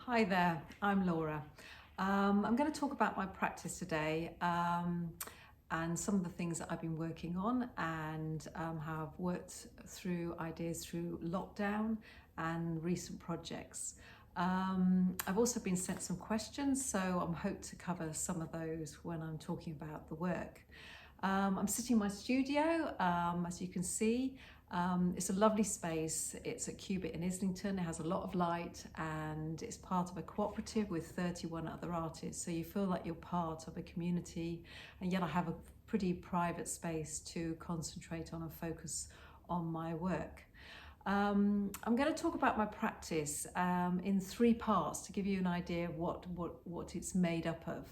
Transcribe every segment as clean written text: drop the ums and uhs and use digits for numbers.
Hi there, I'm Laura. I'm going to talk about my practice today and some of the things that I've been working on and how I've worked through ideas through lockdown and recent projects. I've also been sent some questions, so I'm hoping to cover some of those when I'm talking about the work. I'm sitting in my studio, as you can see. It's a lovely space. It's at Cubit in Islington. It has a lot of light and it's part of a cooperative with 31 other artists. So you feel like you're part of a community, and yet I have a pretty private space to concentrate on and focus on my work. I'm going to talk about my practice in three parts to give you an idea of what it's made up of.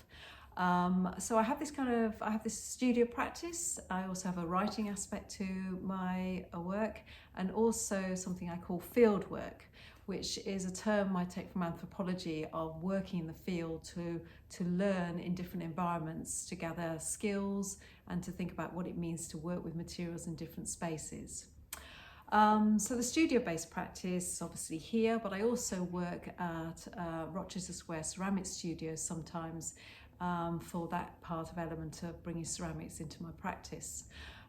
So I have this studio practice. I also have a writing aspect to my work, and also something I call field work, which is a term I take from anthropology of working in the field to learn in different environments, to gather skills and to think about what it means to work with materials in different spaces. So the studio-based practice is obviously here, but I also work at Rochester Square Ceramics Studio sometimes for that part of element of bringing ceramics into my practice.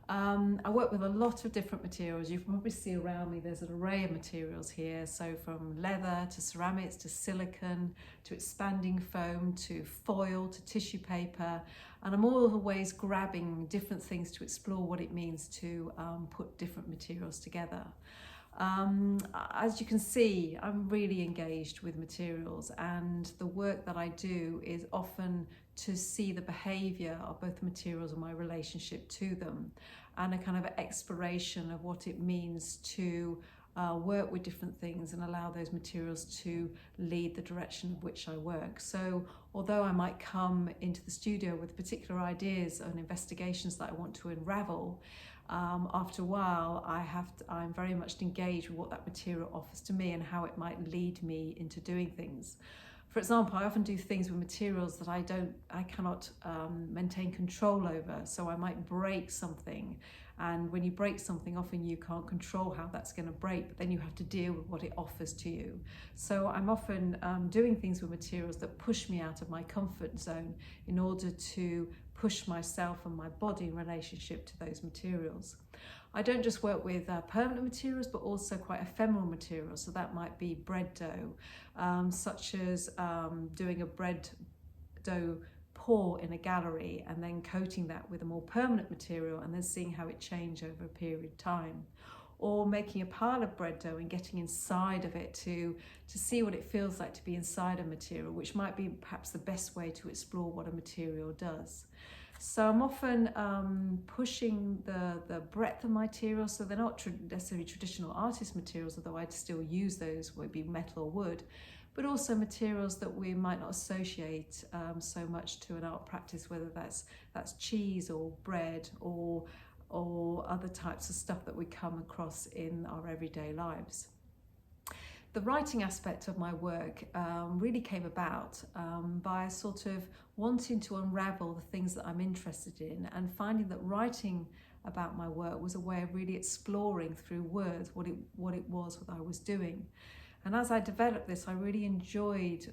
I work with a lot of different materials. You can probably see around me there's an array of materials here, so from leather to ceramics to silicone to expanding foam to foil to tissue paper, and I'm always grabbing different things to explore what it means to put different materials together. As you can see, I'm really engaged with materials, and the work that I do is often to see the behaviour of both the materials and my relationship to them, and a kind of exploration of what it means to work with different things and allow those materials to lead the direction of which I work. So although I might come into the studio with particular ideas and investigations that I want to unravel, after a while I'm very much engaged with what that material offers to me and how it might lead me into doing things. For example, I often do things with materials that I cannot maintain control over. So I might break something, and when you break something, often you can't control how that's going to break, but then you have to deal with what it offers to you. So I'm often doing things with materials that push me out of my comfort zone in order to push myself and my body in relationship to those materials. I don't just work with permanent materials, but also quite ephemeral materials. So that might be bread dough, such as doing a bread dough pour in a gallery and then coating that with a more permanent material and then seeing how it changes over a period of time. Or making a pile of bread dough and getting inside of it to see what it feels like to be inside a material, which might be perhaps the best way to explore what a material does. So I'm often pushing the breadth of materials, so they're not necessarily traditional artist materials, although I'd still use those, would be metal or wood, but also materials that we might not associate so much to an art practice, whether that's cheese or bread or other types of stuff that we come across in our everyday lives. The writing aspect of my work really came about by sort of wanting to unravel the things that I'm interested in, and finding that writing about my work was a way of really exploring through words what I was doing. And as I developed this, I really enjoyed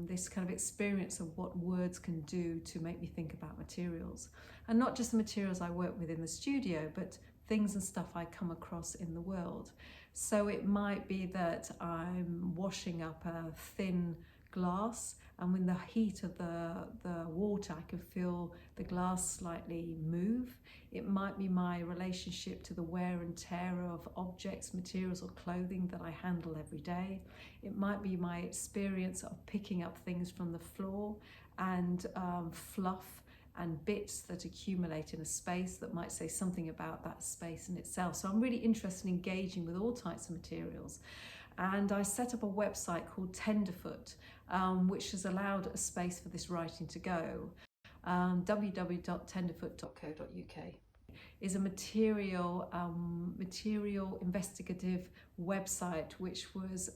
this kind of experience of what words can do to make me think about materials. And not just the materials I work with in the studio, but things and stuff I come across in the world. So it might be that I'm washing up a thin glass, and with the heat of the water, I can feel the glass slightly move. It might be my relationship to the wear and tear of objects, materials or clothing that I handle every day. It might be my experience of picking up things from the floor and fluff and bits that accumulate in a space that might say something about that space in itself. So I'm really interested in engaging with all types of materials. And I set up a website called Tenderfoot, which has allowed a space for this writing to go. www.tenderfoot.co.uk is a material investigative website which was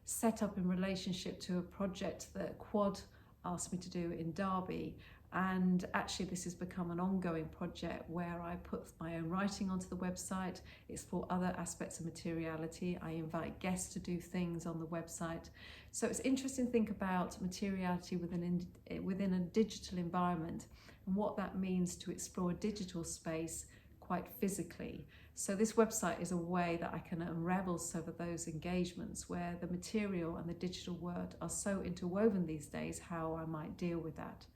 set up in relationship to a project that Quad asked me to do in Derby. And actually this has become an ongoing project where I put my own writing onto the website, explore other aspects of materiality. I invite guests to do things on the website. So it's interesting to think about materiality within a digital environment and what that means to explore a digital space quite physically. So this website is a way that I can unravel some of those engagements where the material and the digital world are so interwoven these days, how I might deal with that.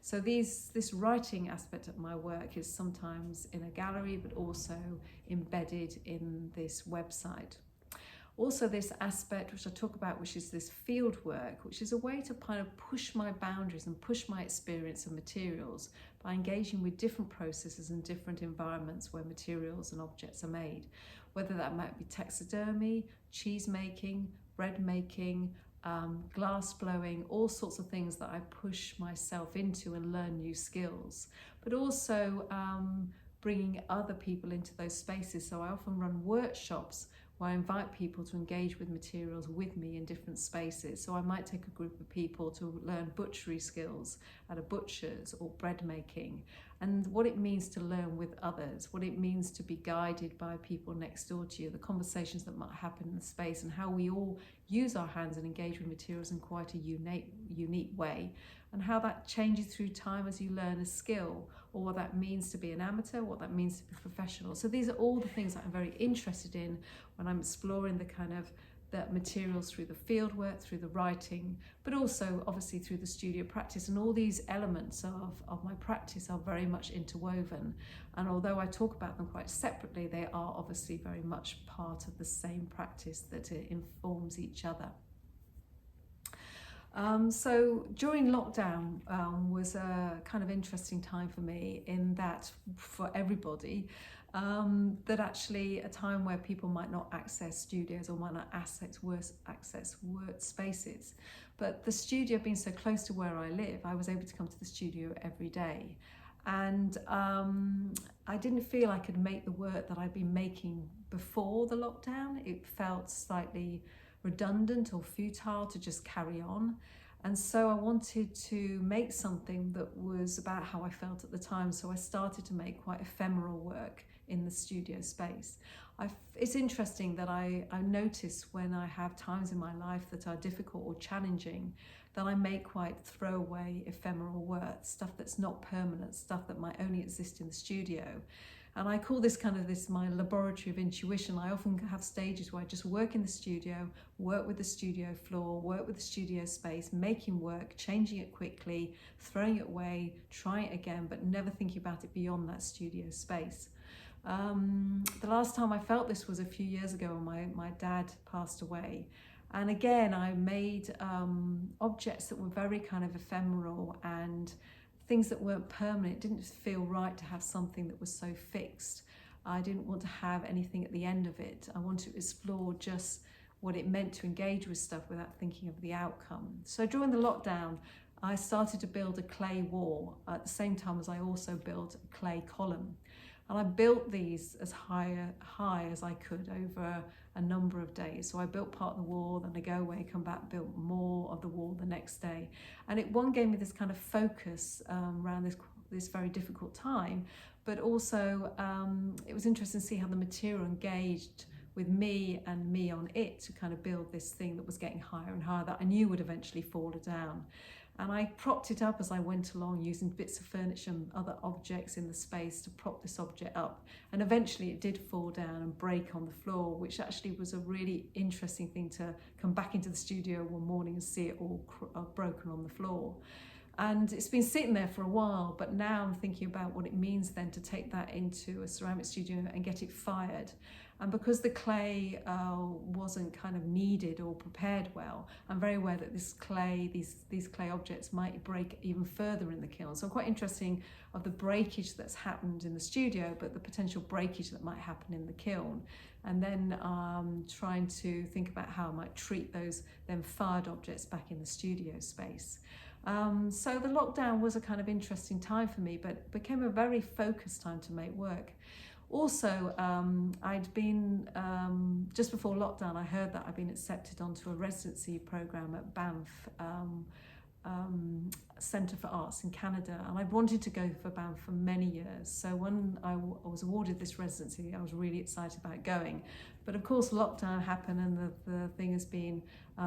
So this writing aspect of my work is sometimes in a gallery, but also embedded in this website. Also this aspect which I talk about, which is this field work, which is a way to kind of push my boundaries and push my experience of materials by engaging with different processes and different environments where materials and objects are made, whether that might be taxidermy, cheese making, bread making, glass blowing, all sorts of things that I push myself into and learn new skills, but also bringing other people into those spaces. So I often run workshops where I invite people to engage with materials with me in different spaces. So I might take a group of people to learn butchery skills at a butcher's or bread making, and what it means to learn with others, what it means to be guided by people next door to you, the conversations that might happen in the space, and how we all use our hands and engage with materials in quite a unique way, and how that changes through time as you learn a skill, or what that means to be an amateur, what that means to be professional. So these are all the things that I'm very interested in when I'm exploring the materials through the fieldwork, through the writing, but also obviously through the studio practice. And all these elements of my practice are very much interwoven. And although I talk about them quite separately, they are obviously very much part of the same practice that informs each other. So during lockdown was a kind of interesting time for me, in that for everybody, that actually a time where people might not access studios or might not access work spaces. But the studio being so close to where I live, I was able to come to the studio every day. And I didn't feel I could make the work that I'd been making before the lockdown. It felt slightly redundant or futile to just carry on. And so I wanted to make something that was about how I felt at the time. So I started to make quite ephemeral work in the studio space. It's interesting that I notice when I have times in my life that are difficult or challenging, that I make quite throwaway ephemeral work, stuff that's not permanent, stuff that might only exist in the studio. And I call this my laboratory of intuition. I often have stages where I just work in the studio, work with the studio floor, work with the studio space, making work, changing it quickly, throwing it away, trying it again, but never thinking about it beyond that studio space. The last time I felt this was a few years ago when my dad passed away. And again, I made objects that were very kind of ephemeral and things that weren't permanent. It didn't feel right to have something that was so fixed. I didn't want to have anything at the end of it. I wanted to explore just what it meant to engage with stuff without thinking of the outcome. So during the lockdown, I started to build a clay wall at the same time as I also built a clay column. And I built these as high as I could over a number of days. So I built part of the wall, then I go away, come back, built more of the wall the next day. And it gave me this kind of focus around this very difficult time. But also it was interesting to see how the material engaged with me and me on it to kind of build this thing that was getting higher and higher, that I knew would eventually fall down. And I propped it up as I went along, using bits of furniture and other objects in the space to prop this object up. And eventually it did fall down and break on the floor, which actually was a really interesting thing to come back into the studio one morning and see it all broken on the floor. And it's been sitting there for a while, but now I'm thinking about what it means then to take that into a ceramic studio and get it fired. And because the clay wasn't kind of kneaded or prepared well, I'm very aware that these clay objects might break even further in the kiln. So I'm quite interested of the breakage that's happened in the studio, but the potential breakage that might happen in the kiln. And then trying to think about how I might treat those then fired objects back in the studio space. So the lockdown was a kind of interesting time for me, but became a very focused time to make work. Also, I'd been, just before lockdown, I heard that I'd been accepted onto a residency programme at Banff Centre for Arts in Canada, and I'd wanted to go for Banff for many years. So when I was awarded this residency, I was really excited about going. But of course lockdown happened, and the thing has been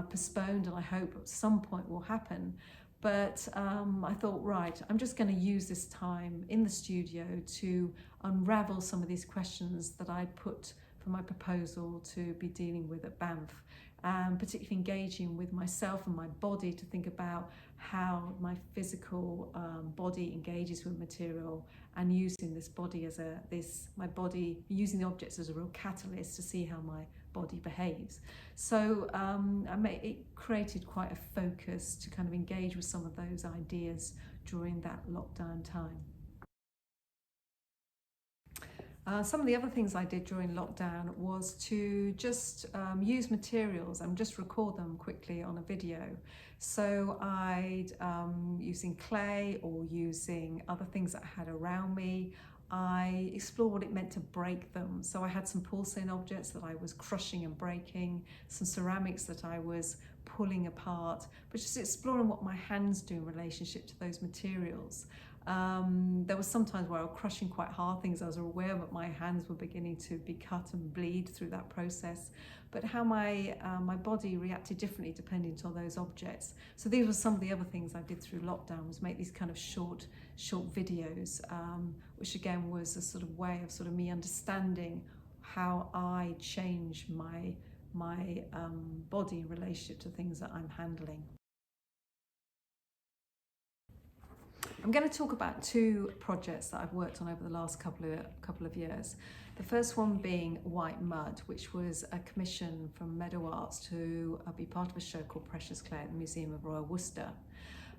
postponed, and I hope at some point will happen. But I thought, right, I'm just going to use this time in the studio to unravel some of these questions that I'd put for my proposal to be dealing with at Banff. Particularly engaging with myself and my body to think about how my physical body engages with material, and using this body as using the objects as a real catalyst to see how my body behaves. So it created quite a focus to kind of engage with some of those ideas during that lockdown time. Some of the other things I did during lockdown was to just use materials and just record them quickly on a video. So I'd, using clay or using other things that I had around me, I explored what it meant to break them. So I had some porcelain objects that I was crushing and breaking, some ceramics that I was pulling apart, but just exploring what my hands do in relationship to those materials. There was sometimes where I was crushing quite hard things. I was aware that my hands were beginning to be cut and bleed through that process, but how my body reacted differently depending on those objects. So these were some of the other things I did through lockdown, was make these kind of short videos, which again was a sort of way of sort of me understanding how I change my body in relationship to things that I'm handling. I'm going to talk about two projects that I've worked on over the last couple of years. The first one being White Mud, which was a commission from Meadow Arts to be part of a show called Precious Clay at the Museum of Royal Worcester.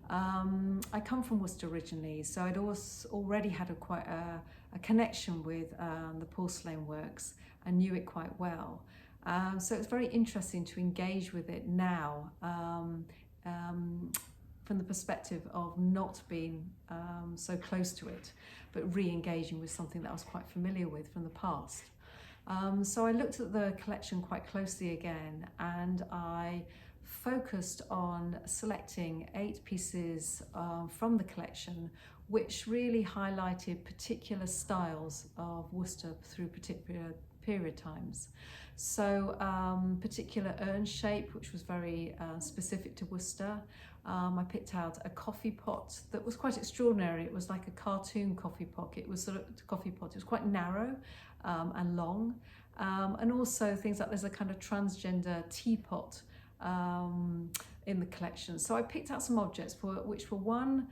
I come from Worcester originally, so I'd already had quite a connection with the porcelain works and knew it quite well. So it's very interesting to engage with it now. From the perspective of not being so close to it, but re-engaging with something that I was quite familiar with from the past. So I looked at the collection quite closely again, and I focused on selecting 8 pieces from the collection, which really highlighted particular styles of Worcester through particular period times. So particular urn shape, which was very specific to Worcester. I picked out a coffee pot that was quite extraordinary. It was like a cartoon coffee pot. It was quite narrow and long. And also things like there's a kind of transgender teapot in the collection. So I picked out some objects which were one,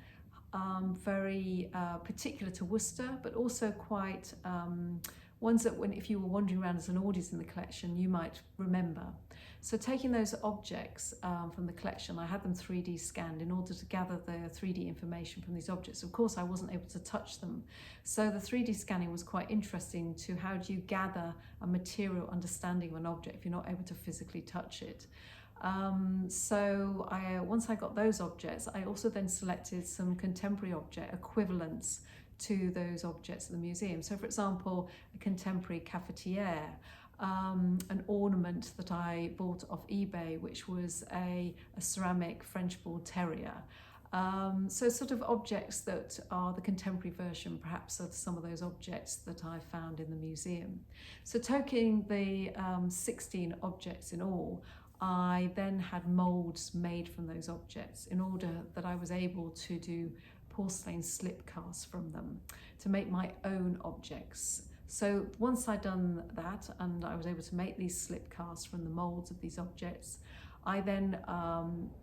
very particular to Worcester, but also quite ones that if you were wandering around as an audience in the collection, you might remember. So taking those objects from the collection, I had them 3D scanned in order to gather the 3D information from these objects. Of course, I wasn't able to touch them. So the 3D scanning was quite interesting to how do you gather a material understanding of an object if you're not able to physically touch it. So once I got those objects, I also then selected some contemporary object equivalents to those objects at the museum. So for example, a contemporary cafetiere, an ornament that I bought off eBay, which was a ceramic French Bull Terrier. So sort of objects that are the contemporary version perhaps of some of those objects that I found in the museum. So taking the 16 objects in all, I then had moulds made from those objects in order that I was able to do porcelain slip casts from them to make my own objects. So once I'd done that and I was able to make these slip casts from the moulds of these objects, I then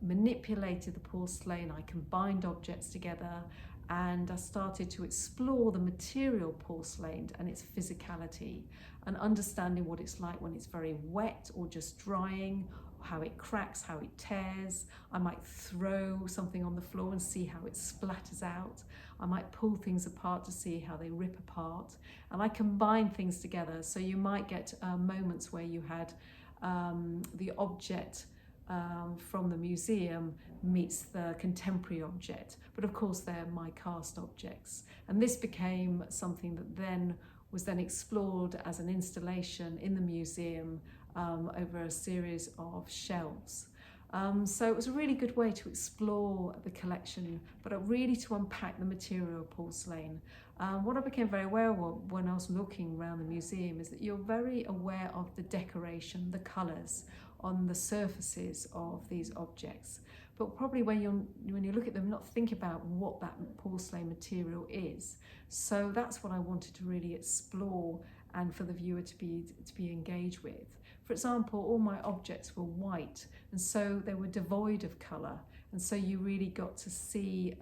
manipulated the porcelain, I combined objects together, and I started to explore the material porcelain and its physicality and understanding what it's like when it's very wet or just drying, how it cracks, how it tears. I might throw something on the floor and see how it splatters out. I might pull things apart to see how they rip apart. And I combine things together. So you might get moments where you had the object from the museum meets the contemporary object. But of course they're my cast objects. And this became something that was then explored as an installation in the museum over a series of shelves. So it was a really good way to explore the collection, but really to unpack the material of porcelain. What I became very aware of when I was looking around the museum is that you're very aware of the decoration, the colours on the surfaces of these objects. But probably when you look at them, not think about what that porcelain material is. So that's what I wanted to really explore and for the viewer to be engaged with. For example, all my objects were white, and so they were devoid of colour, and so you really got to see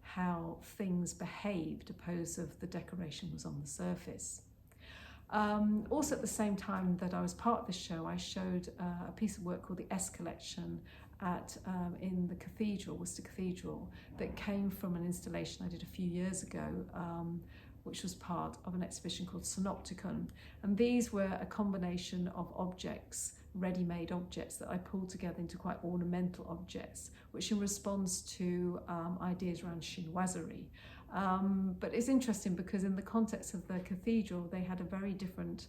how things behaved, opposed of the decoration was on the surface. Also at the same time that I was part of the show, I showed a piece of work called the S Collection in the cathedral, Worcester Cathedral, that came from an installation I did a few years ago, which was part of an exhibition called Synopticon. And these were a combination of objects, ready-made objects that I pulled together into quite ornamental objects, which in response to ideas around chinoiserie. But it's interesting because in the context of the cathedral, they had a very different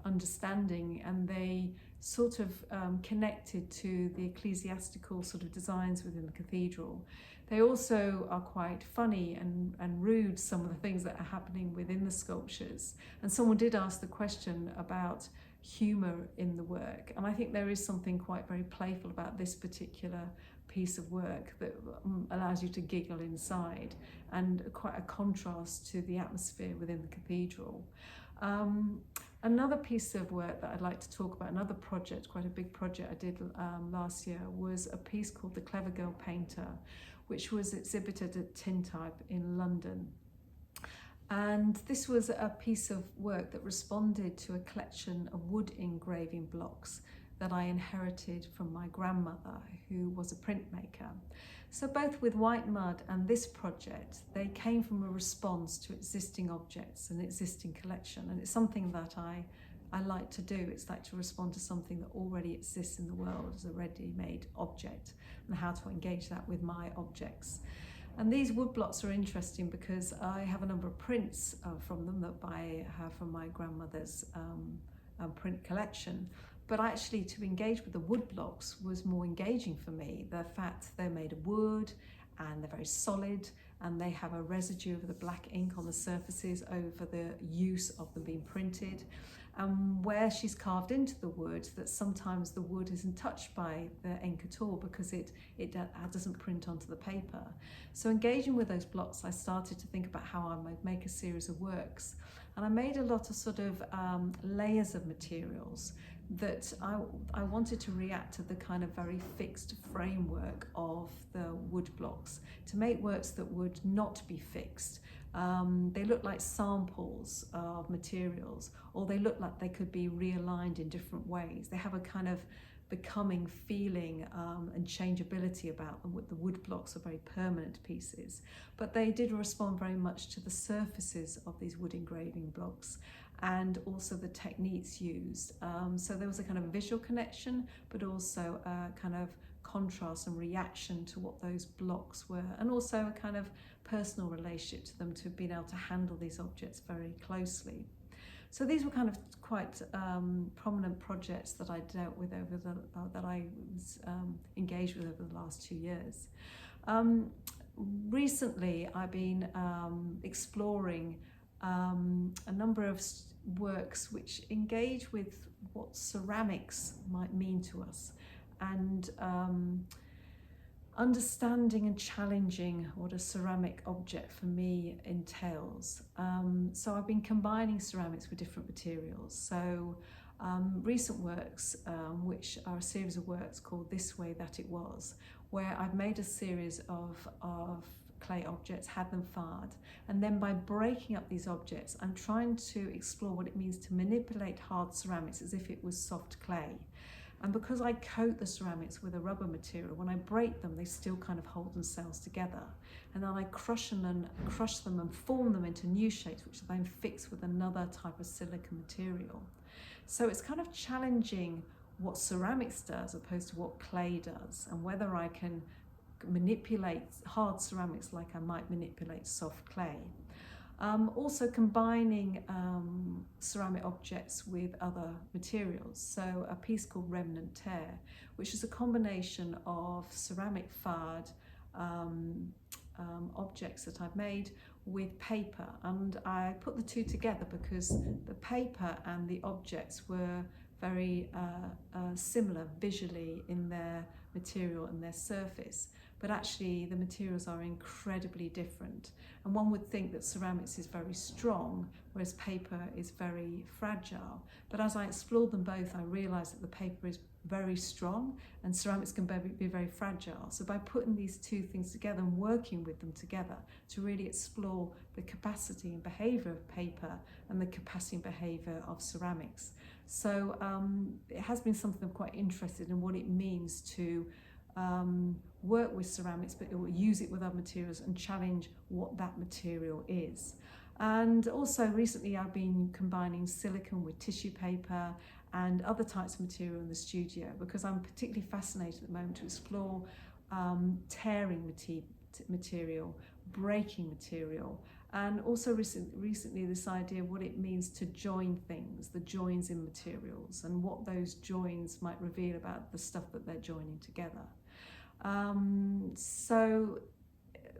understanding, and they sort of connected to the ecclesiastical sort of designs within the cathedral. They also are quite funny and rude, some of the things that are happening within the sculptures. And someone did ask the question about humour in the work, and I think there is something quite very playful about this particular piece of work that allows you to giggle inside, and quite a contrast to the atmosphere within the cathedral. Another piece of work that I'd like to talk about, another project, quite a big project I did last year, was a piece called The Clever Girl Painter, which was exhibited at Tintype in London. And this was a piece of work that responded to a collection of wood engraving blocks that I inherited from my grandmother, who was a printmaker. So both with White Mud and this project, they came from a response to existing objects and existing collection. And it's something that I like to do. It's like to respond to something that already exists in the world as a ready-made object, and how to engage that with my objects. And these wood blocks are interesting because I have a number of prints from them that I have from my grandmother's print collection. But actually to engage with the wood blocks was more engaging for me. The fact they're made of wood and they're very solid, and they have a residue of the black ink on the surfaces over the use of them being printed. Where she's carved into the wood, that sometimes the wood isn't touched by the ink at all because it doesn't print onto the paper. So engaging with those blocks, I started to think about how I might make a series of works. And I made a lot of sort of layers of materials that I wanted to react to the kind of very fixed framework of the wood blocks, to make works that would not be fixed. They look like samples of materials, or they look like they could be realigned in different ways. They have a kind of becoming feeling and changeability about them. The wood blocks are very permanent pieces, but they did respond very much to the surfaces of these wood engraving blocks and also the techniques used. So there was a kind of visual connection, but also a kind of contrast and reaction to what those blocks were, and also a kind of personal relationship to them, to being able to handle these objects very closely. So these were kind of quite prominent projects that I dealt with that I was engaged with over the last 2 years. Recently, I've been exploring a number of works which engage with what ceramics might mean to us, and understanding and challenging what a ceramic object for me entails. So I've been combining ceramics with different materials. So recent works, which are a series of works called This Way That It Was, where I've made a series of clay objects, had them fired, and then by breaking up these objects, I'm trying to explore what it means to manipulate hard ceramics as if it was soft clay. And because I coat the ceramics with a rubber material, when I break them, they still kind of hold themselves together. And then I crush them and form them into new shapes, which are then fixed with another type of silicon material. So it's kind of challenging what ceramics does opposed to what clay does, and whether I can manipulate hard ceramics like I might manipulate soft clay. Also combining ceramic objects with other materials. So a piece called Remnant Tear, which is a combination of ceramic fired objects that I've made with paper, and I put the two together because the paper and the objects were very similar visually in their material and their surface, but actually the materials are incredibly different. And one would think that ceramics is very strong, whereas paper is very fragile. But as I explored them both, I realised that the paper is very strong and ceramics can be very fragile. So by putting these two things together and working with them together to really explore the capacity and behaviour of paper and the capacity and behaviour of ceramics. So it has been something I'm quite interested in, what it means to work with ceramics, but use it with other materials and challenge what that material is. And also recently I've been combining silicone with tissue paper and other types of material in the studio, because I'm particularly fascinated at the moment to explore tearing material, breaking material, and also recently this idea of what it means to join things, the joins in materials, and what those joins might reveal about the stuff that they're joining together. So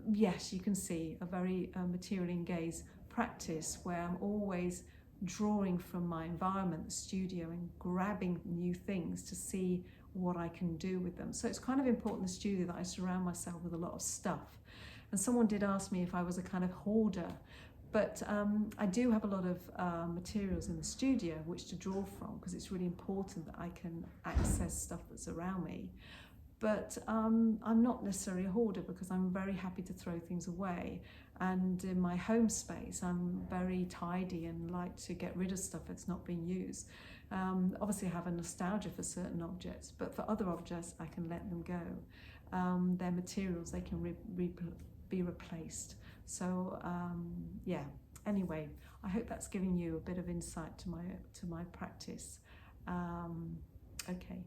yes, you can see a very material engaged practice where I'm always drawing from my environment, the studio, and grabbing new things to see what I can do with them. So it's kind of important in the studio that I surround myself with a lot of stuff. And someone did ask me if I was a kind of hoarder, but I do have a lot of materials in the studio which to draw from, because it's really important that I can access stuff that's around me. But I'm not necessarily a hoarder, because I'm very happy to throw things away. And in my home space, I'm very tidy and like to get rid of stuff that's not being used. Obviously I have a nostalgia for certain objects, but for other objects I can let them go. They're materials, they can be replaced. So yeah, anyway, I hope that's giving you a bit of insight to my practice. Okay.